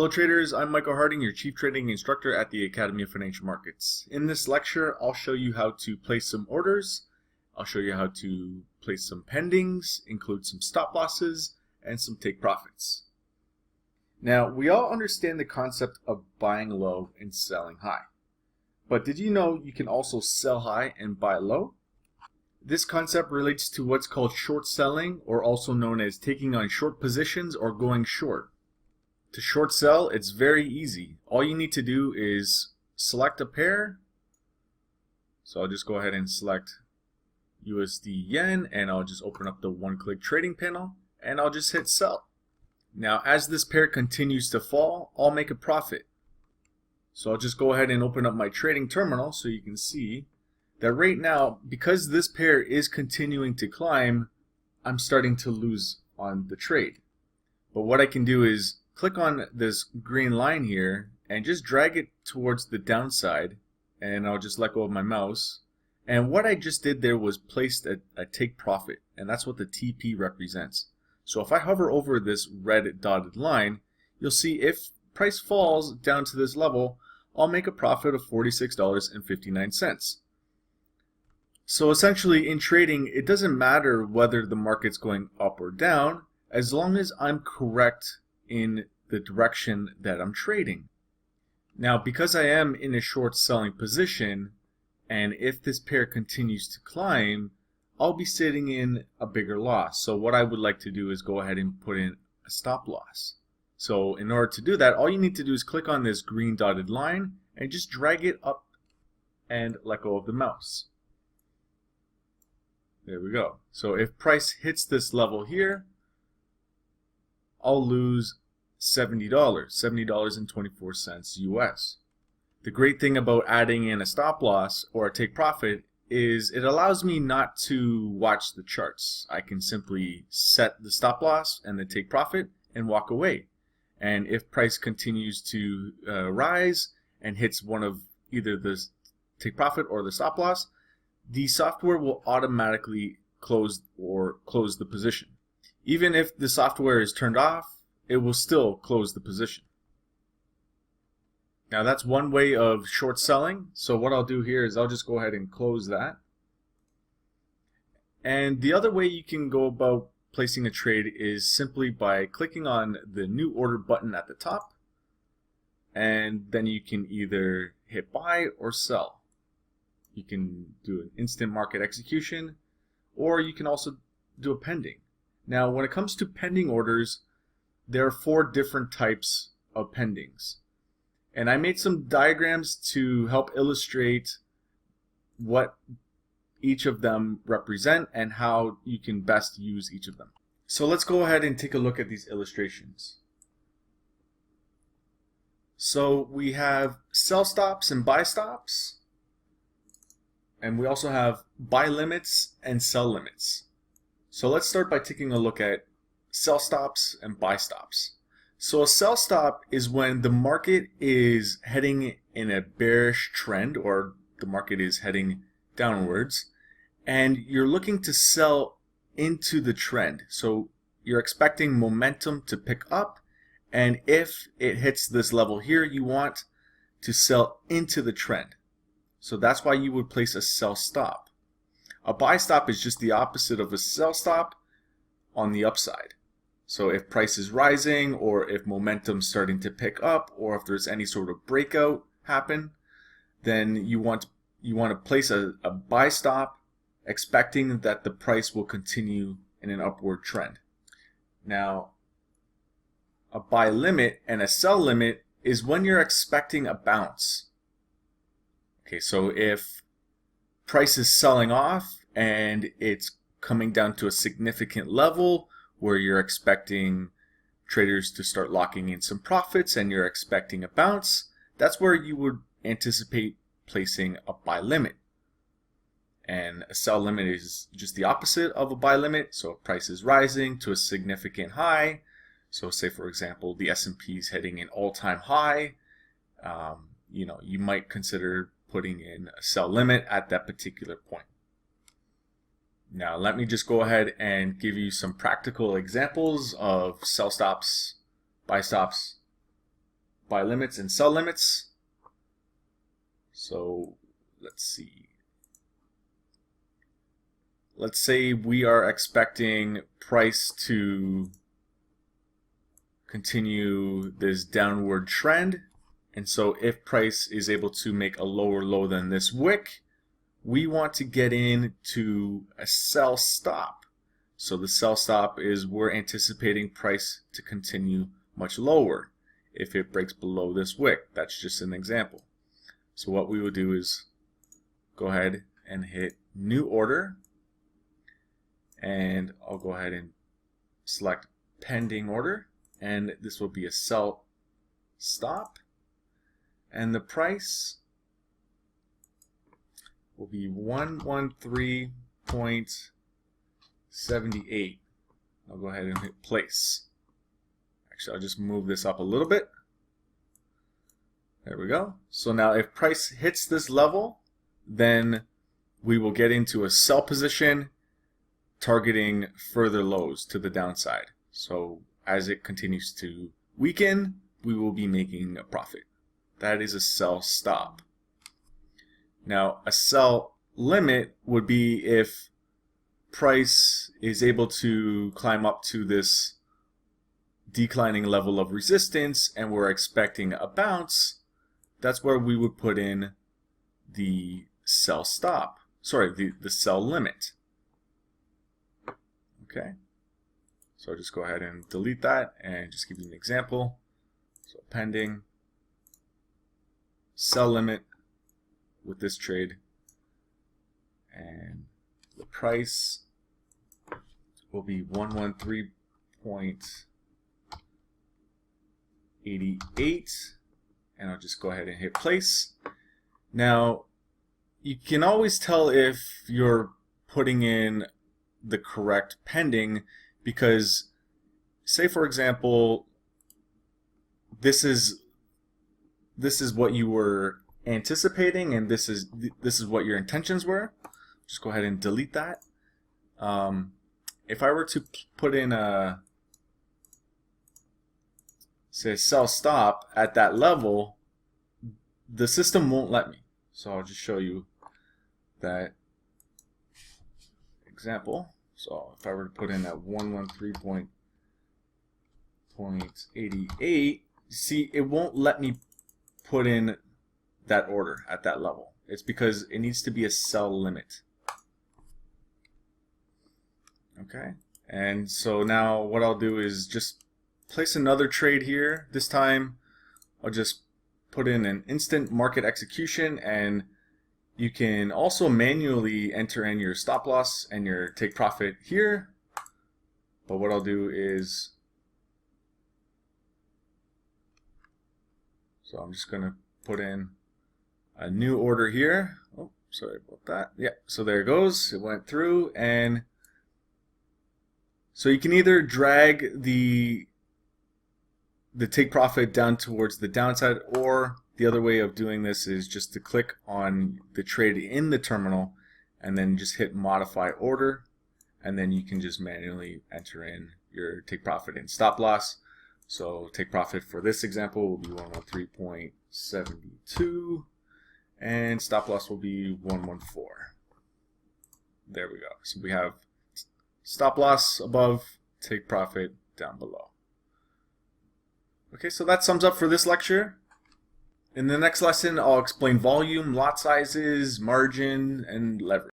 Hello traders, I'm Michael Harding, your Chief Trading Instructor at the Academy of Financial Markets. In this lecture, I'll show you how to place some orders, I'll show you how to place some pendings, include some stop losses, and some take profits. Now, we all understand the concept of buying low and selling high. But did you know you can also sell high and buy low? This concept relates to what's called short selling, or also known as taking on short positions or going short. To short sell, it's very easy. All you need to do is select a pair. So I'll just go ahead and select USD Yen, and I'll just open up the one-click trading panel, and I'll just hit sell. Now, as this pair continues to fall, I'll make a profit. So I'll just go ahead and open up my trading terminal so you can see that right now, because this pair is continuing to climb, I'm starting to lose on the trade. But what I can do is click on this green line here and just drag it towards the downside, and I'll just let go of my mouse. And what I just did there was placed a take profit, and that's what the TP represents. So if I hover over this red dotted line, you'll see if price falls down to this level, I'll make a profit of $46.59. So essentially in trading, it doesn't matter whether the market's going up or down, as long as I'm correct in the direction that I'm trading. Now, because I am in a short selling position, and if this pair continues to climb, I'll be sitting in a bigger loss. So what I would like to do is go ahead and put in a stop loss. So in order to do that, all you need to do is click on this green dotted line and just drag it up and let go of the mouse. There we go. So if price hits this level here, I'll lose $70, $70.24 US. The great thing about adding in a stop loss or a take profit is it allows me not to watch the charts. I can simply set the stop loss and the take profit and walk away. And if price continues to rise and hits one of either the take profit or the stop loss, the software will automatically close the position. Even if the software is turned off, it will still close the position. Now that's one way of short selling. So what I'll do here is I'll just go ahead and close that. And the other way you can go about placing a trade is simply by clicking on the new order button at the top, and then you can either hit buy or sell. You can do an instant market execution, or you can also do a pending. Now when it comes to pending orders, there are 4 different types of pendings. And I made some diagrams to help illustrate what each of them represent and how you can best use each of them. So let's go ahead and take a look at these illustrations. So we have sell stops and buy stops. And we also have buy limits and sell limits. So let's start by taking a look at sell stops and buy stops. So a sell stop is when the market is heading in a bearish trend, or the market is heading downwards, and you're looking to sell into the trend. So you're expecting momentum to pick up, and if it hits this level here, you want to sell into the trend. So that's why you would place a sell stop. A buy stop is just the opposite of a sell stop on the upside. So if price is rising, or if momentum's starting to pick up, or if there's any sort of breakout happen, then you want to place a buy stop, expecting that the price will continue in an upward trend. Now, a buy limit and a sell limit is when you're expecting a bounce. Okay, so if price is selling off and it's coming down to a significant level where you're expecting traders to start locking in some profits and you're expecting a bounce, that's where you would anticipate placing a buy limit. And a sell limit is just the opposite of a buy limit. So if price is rising to a significant high, so say for example the S&P is hitting an all-time high, you might consider putting in a sell limit at that particular point. Now let me just go ahead and give you some practical examples of sell stops, buy stops, buy limits and sell limits. So let's see. Let's say we are expecting price to continue this downward trend. And so if price is able to make a lower low than this wick, we want to get into a sell stop. So the sell stop is we're anticipating price to continue much lower if it breaks below this wick. That's just an example. So what we will do is go ahead and hit new order, and I'll go ahead and select pending order, and this will be a sell stop, and the price will be 113.78. I'll go ahead and hit place. Actually, I'll just move this up a little bit. There we go. So now if price hits this level, then we will get into a sell position targeting further lows to the downside. So as it continues to weaken, we will be making a profit. That is a sell stop. Now a sell limit would be if price is able to climb up to this declining level of resistance and we're expecting a bounce. That's where we would put in the sell stop. Sorry, the sell limit. Okay. So I'll just go ahead and delete that and just give you an example. So pending sell limit with this trade, and the price will be 113.88, and I'll just go ahead and hit place. Now you can always tell if you're putting in the correct pending, because say for example this is what you were anticipating and this is what your intentions were. Just go ahead and delete that. If I were to put in a say sell stop at that level, the system won't let me. So I'll just show you that example. So if I were to put in at 113.88, see, it won't let me put in that order at that level. It's because it needs to be a sell limit. Okay, and so now what I'll do is just place another trade here. This time I'll just put in an instant market execution, and you can also manually enter in your stop loss and your take profit here. But what I'll do is, so I'm just going to put in a new order here. Oh, sorry about that. Yeah, so there it goes. It went through, and so you can either drag the take profit down towards the downside, or the other way of doing this is just to click on the trade in the terminal and then just hit modify order, and then you can just manually enter in your take profit and stop loss. So take profit for this example will be 113.72 and stop loss will be 114. There we go. So we have stop loss above, take profit down below. Okay, so that sums up for this lecture. In the next lesson, I'll explain volume, lot sizes, margin, and leverage.